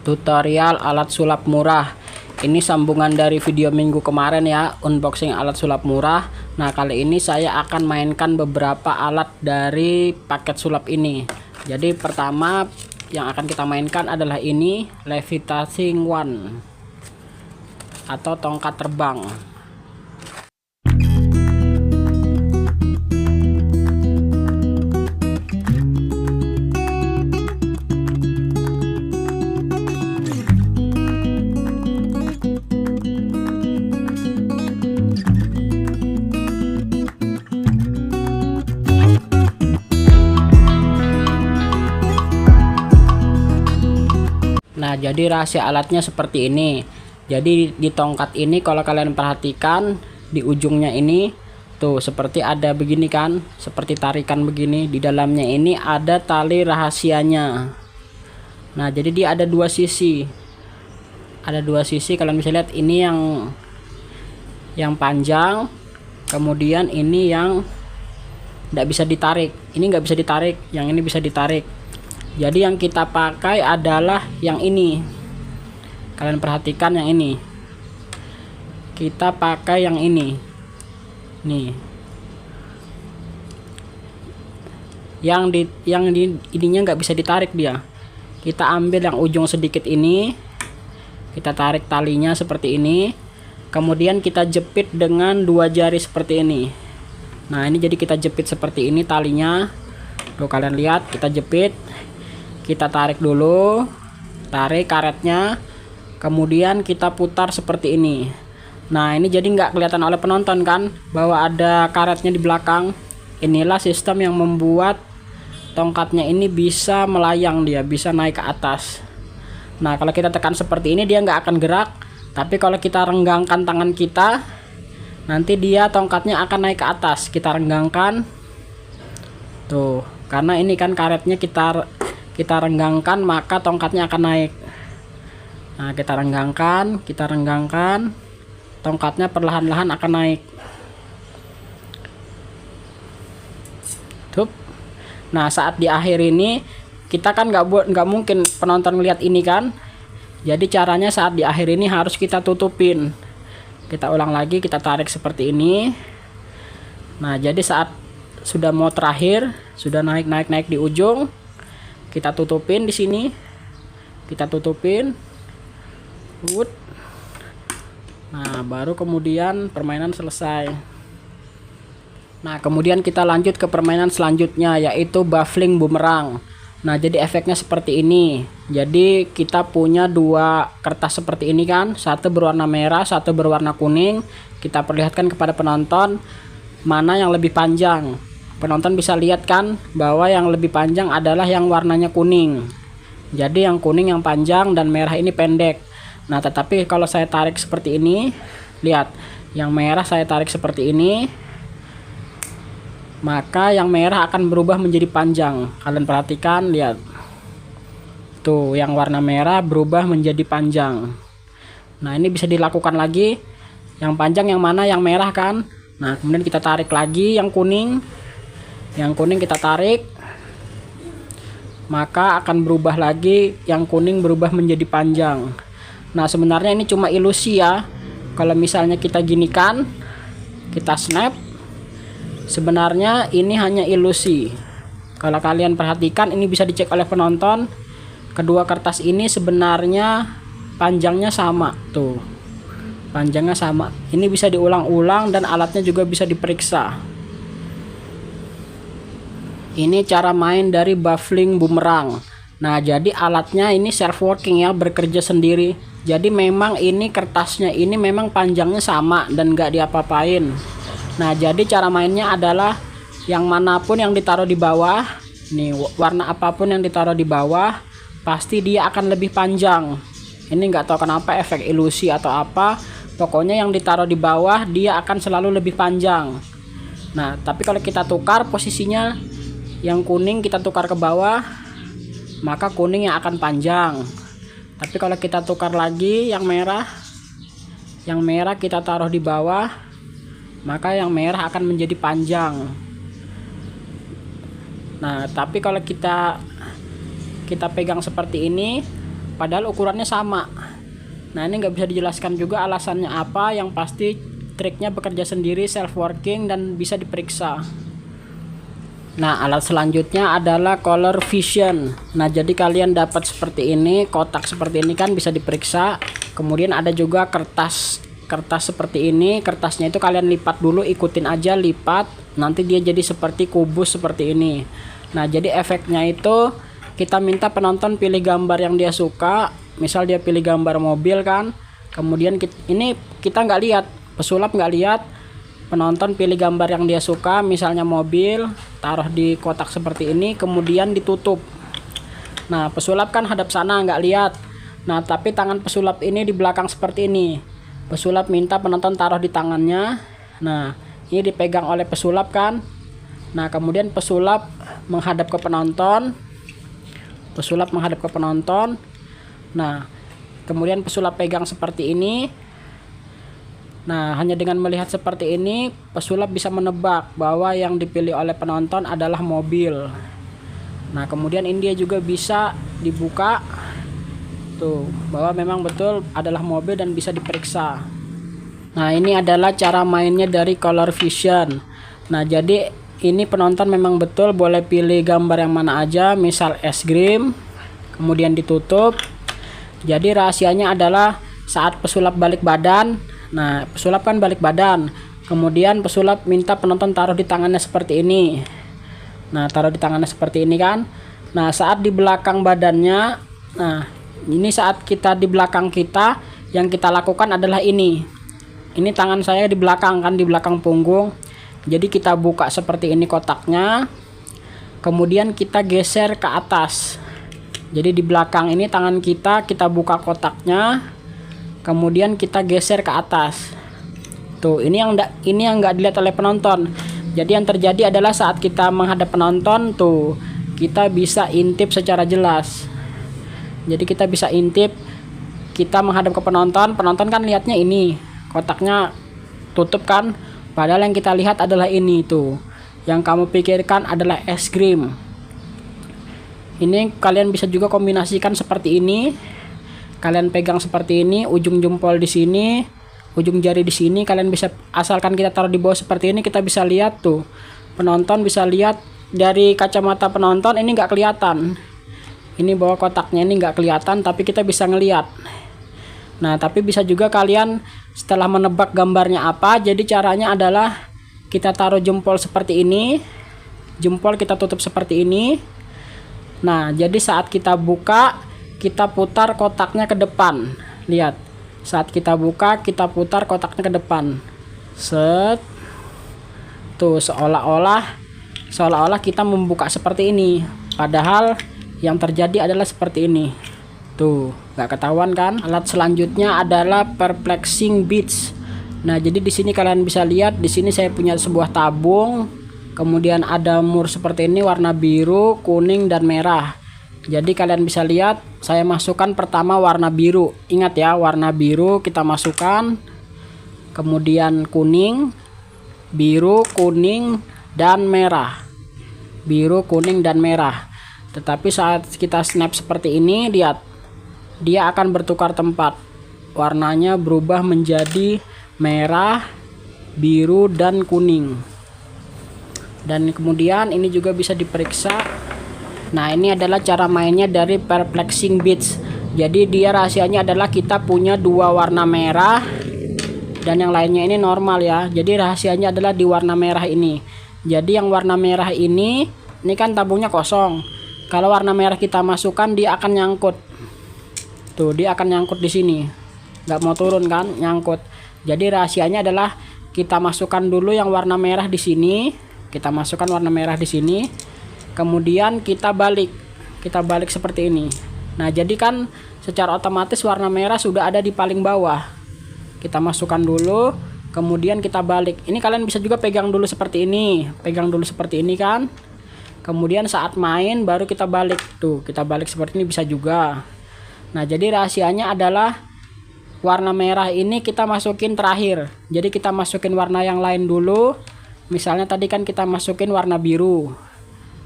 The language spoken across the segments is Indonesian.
tutorial alat sulap murah. Ini sambungan dari video minggu kemarin ya, unboxing alat sulap murah. Nah, kali ini saya akan mainkan beberapa alat dari paket sulap ini. Jadi pertama yang akan kita mainkan adalah ini, levitating one atau tongkat terbang. Nah, jadi rahasia alatnya seperti ini. Jadi di tongkat ini kalau kalian perhatikan di ujungnya ini tuh seperti ada begini kan, seperti tarikan begini. Di dalamnya ini ada tali rahasianya. Nah, jadi dia ada dua sisi. Ada dua sisi, kalian bisa lihat ini yang panjang, kemudian ini yang tidak bisa ditarik. Ini nggak bisa ditarik, yang ini bisa ditarik. Jadi yang kita pakai adalah yang ini. Kalian perhatikan yang ini. Kita pakai yang ini. Nih. Yang ininya nggak bisa ditarik dia. Kita ambil yang ujung sedikit ini. Kita tarik talinya seperti ini. Kemudian kita jepit dengan dua jari seperti ini. Nah, ini jadi kita jepit seperti ini talinya. Tuh kalian lihat, kita jepit. Kita tarik dulu, tarik karetnya, kemudian kita putar seperti ini. Nah, ini jadi nggak kelihatan oleh penonton kan bahwa ada karetnya di belakang. Inilah sistem yang membuat tongkatnya ini bisa melayang, dia bisa naik ke atas. Nah, kalau kita tekan seperti ini dia nggak akan gerak, tapi kalau kita renggangkan tangan kita, nanti dia tongkatnya akan naik ke atas. Kita renggangkan, tuh, karena ini kan karetnya kita renggangkan, maka tongkatnya akan naik. Nah, kita renggangkan, tongkatnya perlahan-lahan akan naik. Tuh. Nah, saat di akhir ini kita kan nggak mungkin penonton melihat ini kan. Jadi caranya saat di akhir ini harus kita tutupin. Kita ulang lagi, kita tarik seperti ini. Nah, jadi saat sudah mau terakhir, sudah naik di ujung, kita tutupin di sini, kita tutupin, nah baru kemudian permainan selesai. Nah, kemudian kita lanjut ke permainan selanjutnya, yaitu baffling bumerang. Nah, jadi efeknya seperti ini. Jadi kita punya dua kertas seperti ini kan, satu berwarna merah, satu berwarna kuning. Kita perlihatkan kepada penonton mana yang lebih panjang. Penonton bisa lihat kan bahwa yang lebih panjang adalah yang warnanya kuning. Jadi yang kuning yang panjang dan merah ini pendek. Nah, tetapi kalau saya tarik seperti ini, lihat, yang merah saya tarik seperti ini, maka yang merah akan berubah menjadi panjang. Kalian perhatikan, lihat. Tuh, yang warna merah berubah menjadi panjang. Nah, ini bisa dilakukan lagi. Yang panjang yang mana? Yang merah kan? Nah, kemudian kita tarik lagi yang kuning. Yang kuning kita tarik, maka akan berubah lagi, yang kuning berubah menjadi panjang. Nah, sebenarnya ini cuma ilusi ya. Kalau misalnya kita ginikan, kita snap, sebenarnya ini hanya ilusi. Kalau kalian perhatikan, ini bisa dicek oleh penonton. Kedua kertas ini sebenarnya panjangnya sama, tuh. Panjangnya sama. Ini bisa diulang-ulang dan alatnya juga bisa diperiksa. Ini cara main dari baffling bumerang. Nah, jadi alatnya ini self working ya, bekerja sendiri. Jadi memang ini kertasnya ini memang panjangnya sama dan nggak diapa-apain. Nah, jadi cara mainnya adalah yang manapun yang ditaruh di bawah, nih warna apapun yang ditaruh di bawah, pasti dia akan lebih panjang. Ini nggak tahu kenapa, efek ilusi atau apa. Pokoknya yang ditaruh di bawah dia akan selalu lebih panjang. Nah, tapi kalau kita tukar posisinya, yang kuning kita tukar ke bawah, maka kuning yang akan panjang. Tapi kalau kita tukar lagi yang merah kita taruh di bawah, maka yang merah akan menjadi panjang. Nah, tapi kalau kita pegang seperti ini, padahal ukurannya sama. Nah ini nggak bisa dijelaskan juga alasannya apa, yang pasti triknya bekerja sendiri, self working, dan bisa diperiksa. Nah alat selanjutnya adalah color vision. Nah jadi kalian dapat seperti ini, kotak seperti ini kan bisa diperiksa. Kemudian ada juga kertas seperti ini. Kertasnya itu kalian lipat dulu, ikutin aja lipat, nanti dia jadi seperti kubus seperti ini. Nah jadi efeknya itu kita minta penonton pilih gambar yang dia suka. Misal dia pilih gambar mobil kan, kemudian kita nggak lihat, pesulap nggak lihat, penonton pilih gambar yang dia suka, misalnya mobil, taruh di kotak seperti ini, kemudian ditutup. Nah pesulap kan hadap sana nggak lihat. Nah tapi tangan pesulap ini di belakang seperti ini. Pesulap minta penonton taruh di tangannya. Nah ini dipegang oleh pesulap kan. Nah kemudian pesulap menghadap ke penonton. Nah kemudian pesulap pegang seperti ini. Nah hanya dengan melihat seperti ini, pesulap bisa menebak bahwa yang dipilih oleh penonton adalah mobil. Nah kemudian ini dia juga bisa dibuka tuh, bahwa memang betul adalah mobil dan bisa diperiksa. Nah ini adalah cara mainnya dari color vision. Nah jadi ini penonton memang betul boleh pilih gambar yang mana aja, misal es krim, kemudian ditutup. Jadi rahasianya adalah saat pesulap balik badan. Nah pesulap kan balik badan, kemudian pesulap minta penonton taruh di tangannya seperti ini. Nah taruh di tangannya seperti ini kan. Nah saat di belakang badannya, nah ini saat kita di belakang kita, yang kita lakukan adalah ini tangan saya di belakang kan, di belakang punggung. Jadi kita buka seperti ini kotaknya, kemudian kita geser ke atas. Jadi di belakang ini tangan kita buka kotaknya, kemudian kita geser ke atas. Tuh ini yang nggak dilihat oleh penonton. Jadi yang terjadi adalah saat kita menghadap penonton tuh, kita bisa intip secara jelas. Jadi kita bisa intip, kita menghadap ke penonton kan lihatnya ini kotaknya tutup kan, padahal yang kita lihat adalah ini tuh, yang kamu pikirkan adalah es krim. Ini kalian bisa juga kombinasikan seperti ini, kalian pegang seperti ini, ujung jempol di sini, ujung jari di sini, kalian bisa, asalkan kita taruh di bawah seperti ini, kita bisa lihat tuh, penonton bisa lihat dari kacamata penonton ini nggak kelihatan. Ini bawah kotaknya ini nggak kelihatan, tapi kita bisa ngelihat. Nah tapi bisa juga kalian setelah menebak gambarnya apa, jadi caranya adalah kita taruh jempol seperti ini, jempol kita tutup seperti ini. Nah jadi saat kita buka, kita putar kotaknya ke depan. Lihat, saat kita buka, kita putar kotaknya ke depan. Set. Tuh seolah-olah kita membuka seperti ini, padahal yang terjadi adalah seperti ini. Tuh, nggak ketahuan kan? Alat selanjutnya adalah perplexing beads. Nah, jadi di sini kalian bisa lihat, di sini saya punya sebuah tabung, kemudian ada mur seperti ini warna biru, kuning, dan merah. Jadi kalian bisa lihat, saya masukkan pertama warna biru. Ingat ya, warna biru kita masukkan, kemudian kuning, biru, kuning, dan merah. Biru, kuning, dan merah. Tetapi saat kita snap seperti ini, lihat, dia akan bertukar tempat. Warnanya berubah menjadi merah, biru, dan kuning. Dan kemudian ini juga bisa diperiksa. Nah ini adalah cara mainnya dari perplexing beads. Jadi dia rahasianya adalah kita punya dua warna merah dan yang lainnya ini normal ya. Jadi rahasianya adalah di warna merah ini. Jadi yang warna merah ini kan tabungnya kosong. Kalau warna merah kita masukkan, dia akan nyangkut. Tuh, dia akan nyangkut di sini. Nggak mau turun kan, nyangkut. Jadi rahasianya adalah kita masukkan dulu yang warna merah di sini. Kita masukkan warna merah di sini. Kemudian kita balik seperti ini. Nah, jadi kan secara otomatis warna merah sudah ada di paling bawah. Kita masukkan dulu, kemudian kita balik. Ini kalian bisa juga pegang dulu seperti ini. Pegang dulu seperti ini kan. Kemudian saat main baru kita balik. Tuh, kita balik seperti ini bisa juga. Nah, jadi rahasianya adalah warna merah ini kita masukin terakhir. Jadi kita masukin warna yang lain dulu. Misalnya tadi kan kita masukin warna biru.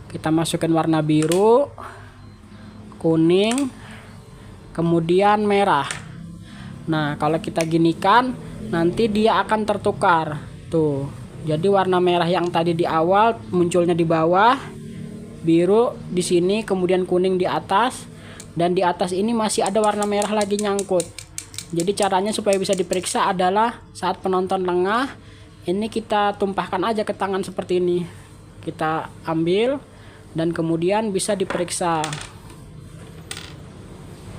Kita masukin warna biru, kuning, kemudian merah. Nah, kalau kita ginikan nanti dia akan tertukar. Tuh. Jadi warna merah yang tadi di awal munculnya di bawah, biru di sini, kemudian kuning di atas, dan di atas ini masih ada warna merah lagi nyangkut. Jadi caranya supaya bisa diperiksa adalah saat penonton lengah, ini kita tumpahkan aja ke tangan seperti ini. Kita ambil dan kemudian bisa diperiksa.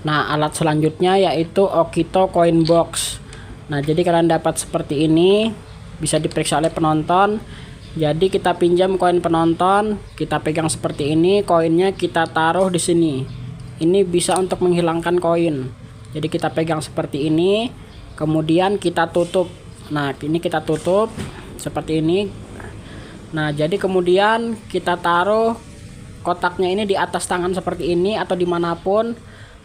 Nah, alat selanjutnya yaitu Okito Coin Box. Nah, jadi kalian dapat seperti ini, bisa diperiksa oleh penonton. Jadi kita pinjam koin penonton, kita pegang seperti ini, koinnya kita taruh di sini. Ini bisa untuk menghilangkan koin. Jadi kita pegang seperti ini, kemudian kita tutup. Nah, ini kita tutup seperti ini. Nah, jadi kemudian kita taruh kotaknya ini di atas tangan seperti ini atau dimanapun.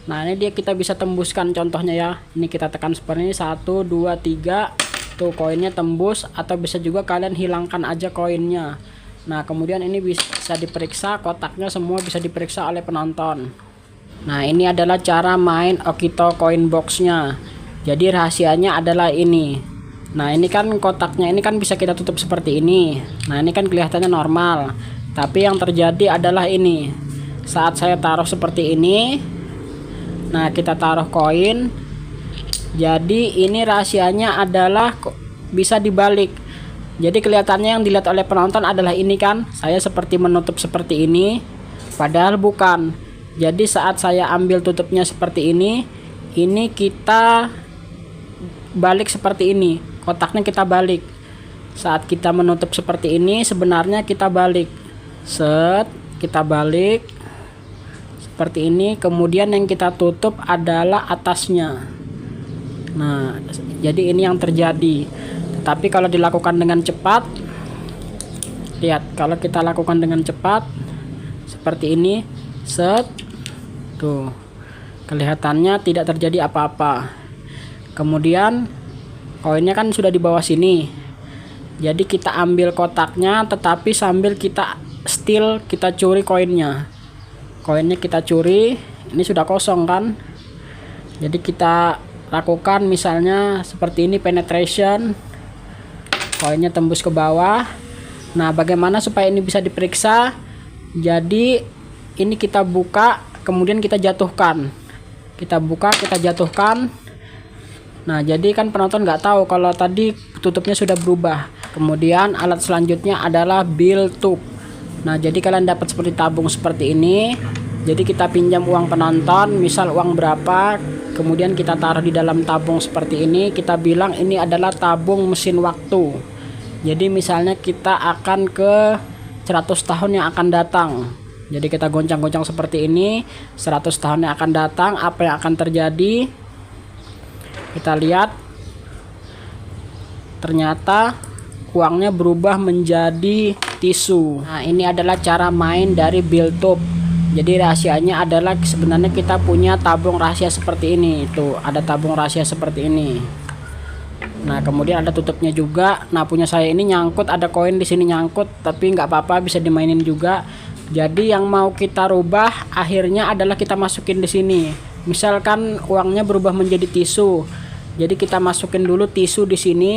Nah, ini dia kita bisa tembuskan contohnya ya. Ini kita tekan seperti ini, 1, 2, 3. Tuh koinnya tembus, atau bisa juga kalian hilangkan aja koinnya. Nah, kemudian ini bisa diperiksa, kotaknya semua bisa diperiksa oleh penonton. Nah, ini adalah cara main Okito Coin Box-nya. Jadi rahasianya adalah ini. Nah, ini kan kotaknya ini kan bisa kita tutup seperti ini. Nah, ini kan kelihatannya normal. Tapi yang terjadi adalah ini. Saat saya taruh seperti ini, nah kita taruh koin. Jadi ini rahasianya adalah bisa dibalik. Jadi kelihatannya yang dilihat oleh penonton adalah ini kan, saya seperti menutup seperti ini, padahal bukan. Jadi saat saya ambil tutupnya seperti ini kita balik seperti ini, kotaknya kita balik. Saat kita menutup seperti ini sebenarnya kita balik. Set, kita balik seperti ini, kemudian yang kita tutup adalah atasnya. Nah, jadi ini yang terjadi. Tapi kalau dilakukan dengan cepat, lihat, kalau kita lakukan dengan cepat seperti ini, set, tuh, kelihatannya tidak terjadi apa-apa. Kemudian koinnya kan sudah di bawah sini. Jadi kita ambil kotaknya, tetapi sambil kita steal, kita curi koinnya. Koinnya kita curi, ini sudah kosong kan? Jadi kita lakukan misalnya seperti ini, penetration, koinnya tembus ke bawah. Nah, bagaimana supaya ini bisa diperiksa? Jadi ini kita buka, kemudian kita jatuhkan. Kita buka, kita jatuhkan. Nah, jadi kan penonton nggak tahu kalau tadi tutupnya sudah berubah. Kemudian alat selanjutnya adalah bill tube. Nah, jadi kalian dapat seperti tabung seperti ini. Jadi kita pinjam uang penonton, misal uang berapa, kemudian kita taruh di dalam tabung seperti ini. Kita bilang ini adalah tabung mesin waktu. Jadi misalnya kita akan ke 100 tahun yang akan datang. Jadi kita goncang-goncang seperti ini, 100 tahun yang akan datang, apa yang akan terjadi? Kita lihat, ternyata uangnya berubah menjadi tisu. Nah, ini adalah cara main dari bill tube. Jadi rahasianya adalah sebenarnya kita punya tabung rahasia seperti ini. Tuh, ada tabung rahasia seperti ini. Nah, kemudian ada tutupnya juga. Nah, punya saya ini nyangkut, ada koin di sini nyangkut, tapi nggak apa-apa, bisa dimainin juga. Jadi yang mau kita rubah akhirnya adalah kita masukin di sini. Misalkan uangnya berubah menjadi tisu. Jadi kita masukin dulu tisu di sini.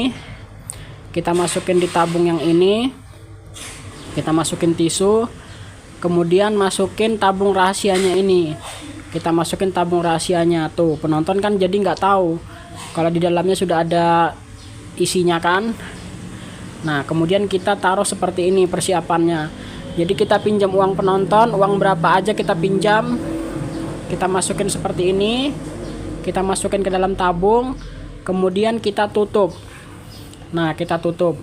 Kita masukin di tabung yang ini. Kita masukin tisu. Kemudian masukin tabung rahasianya ini. Kita masukin tabung rahasianya. Tuh, penonton kan jadi nggak tahu kalau di dalamnya sudah ada isinya kan. Nah, kemudian kita taruh seperti ini persiapannya. Jadi kita pinjam uang penonton, uang berapa aja kita pinjam. Kita masukin seperti ini. Kita masukin ke dalam tabung. Kemudian kita tutup. Nah, kita tutup.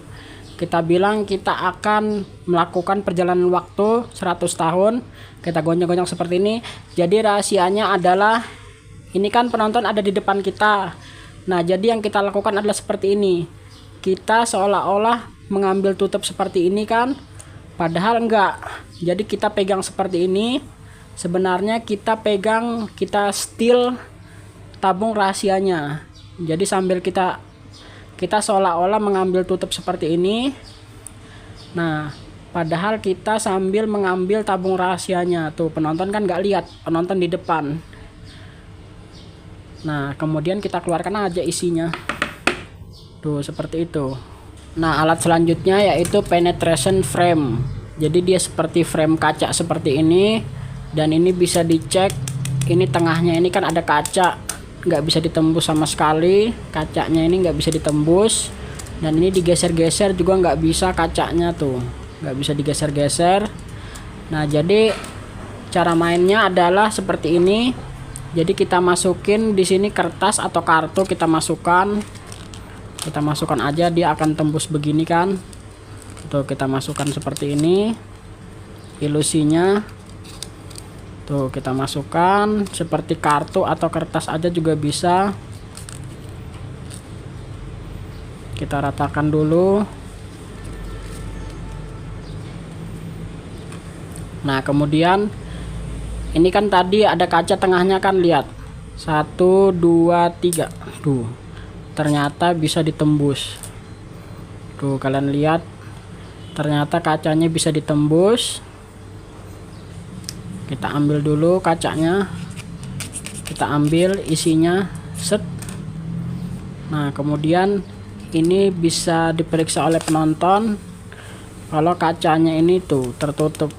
Kita bilang kita akan melakukan perjalanan waktu 100 tahun. Kita goncang-goncang seperti ini. Jadi rahasianya adalah ini kan penonton ada di depan kita. Nah, jadi yang kita lakukan adalah seperti ini. Kita seolah-olah mengambil tutup seperti ini kan, padahal enggak. Jadi kita pegang seperti ini. Sebenarnya kita pegang, kita steal tabung rahasianya. Jadi sambil kita seolah-olah mengambil tutup seperti ini. Nah, padahal kita sambil mengambil tabung rahasianya. Tuh, penonton kan nggak lihat, penonton di depan. Nah, kemudian kita keluarkan aja isinya. Tuh, seperti itu. Nah, alat selanjutnya yaitu penetration frame. Jadi dia seperti frame kaca seperti ini, dan ini bisa dicek. Ini tengahnya ini kan ada kaca, nggak bisa ditembus sama sekali. Kacanya ini nggak bisa ditembus, dan ini digeser-geser juga nggak bisa kacanya tuh, nggak bisa digeser-geser. Nah, jadi cara mainnya adalah seperti ini. Jadi kita masukin di sini kertas atau kartu, kita masukkan aja, dia akan tembus begini kan. Tuh, kita masukkan seperti ini ilusinya. Tuh, kita masukkan seperti kartu atau kertas aja juga bisa. Kita ratakan dulu. Nah, kemudian ini kan tadi ada kaca tengahnya kan, lihat 1 2 3 tuh, ternyata bisa ditembus. Tuh, kalian lihat, ternyata kacanya bisa ditembus. Kita ambil dulu kacanya, kita ambil isinya, set. Nah, kemudian ini bisa diperiksa oleh penonton kalau kacanya ini tuh tertutup.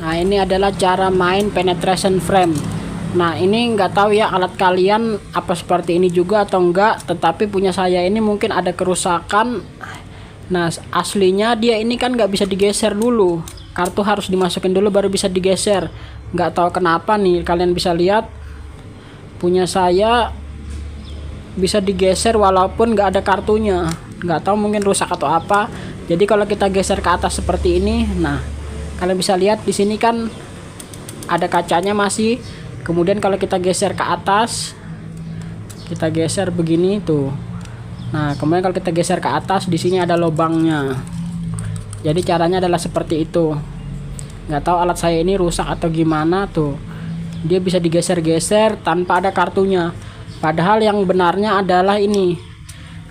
Nah, ini adalah cara main penetration frame. Nah, ini nggak tahu ya alat kalian apa seperti ini juga atau enggak, tetapi punya saya ini mungkin ada kerusakan. Nah, aslinya dia ini kan nggak bisa digeser dulu, kartu harus dimasukin dulu baru bisa digeser. Nggak tahu kenapa nih, kalian bisa lihat punya saya bisa digeser walaupun nggak ada kartunya. Nggak tahu mungkin rusak atau apa. Jadi kalau kita geser ke atas seperti ini, nah kalian bisa lihat di sini kan ada kacanya masih. Kemudian kalau kita geser ke atas, kita geser begini tuh. Nah, kemudian kalau kita geser ke atas, di sini ada lubangnya. Jadi caranya adalah seperti itu. Nggak tahu alat saya ini rusak atau gimana tuh. Dia bisa digeser-geser tanpa ada kartunya. Padahal yang benarnya adalah ini.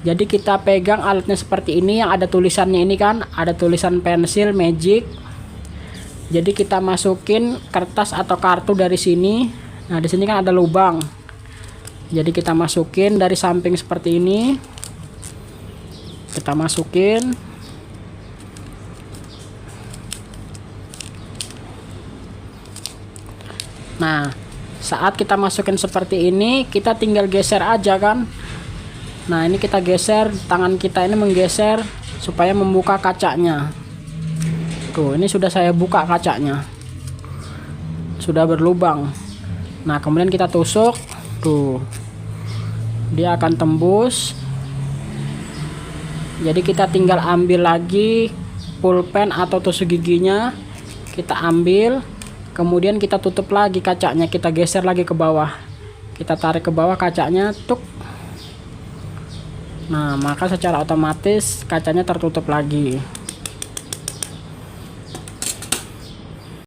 Jadi kita pegang alatnya seperti ini yang ada tulisannya ini kan, ada tulisan pensil magic. Jadi kita masukin kertas atau kartu dari sini. Nah, di sini kan ada lubang. Jadi kita masukin dari samping seperti ini. Kita masukin. Nah, saat kita masukin seperti ini, kita tinggal geser aja kan. Nah, ini kita geser, tangan kita ini menggeser supaya membuka kacanya. Tuh, ini sudah saya buka kacanya, sudah berlubang. Nah, kemudian kita tusuk, tuh dia akan tembus. Jadi kita tinggal ambil lagi pulpen atau tusuk giginya, kita ambil, kemudian kita tutup lagi kacanya, kita geser lagi ke bawah, kita tarik ke bawah kacanya, tuk. Nah, maka secara otomatis kacanya tertutup lagi.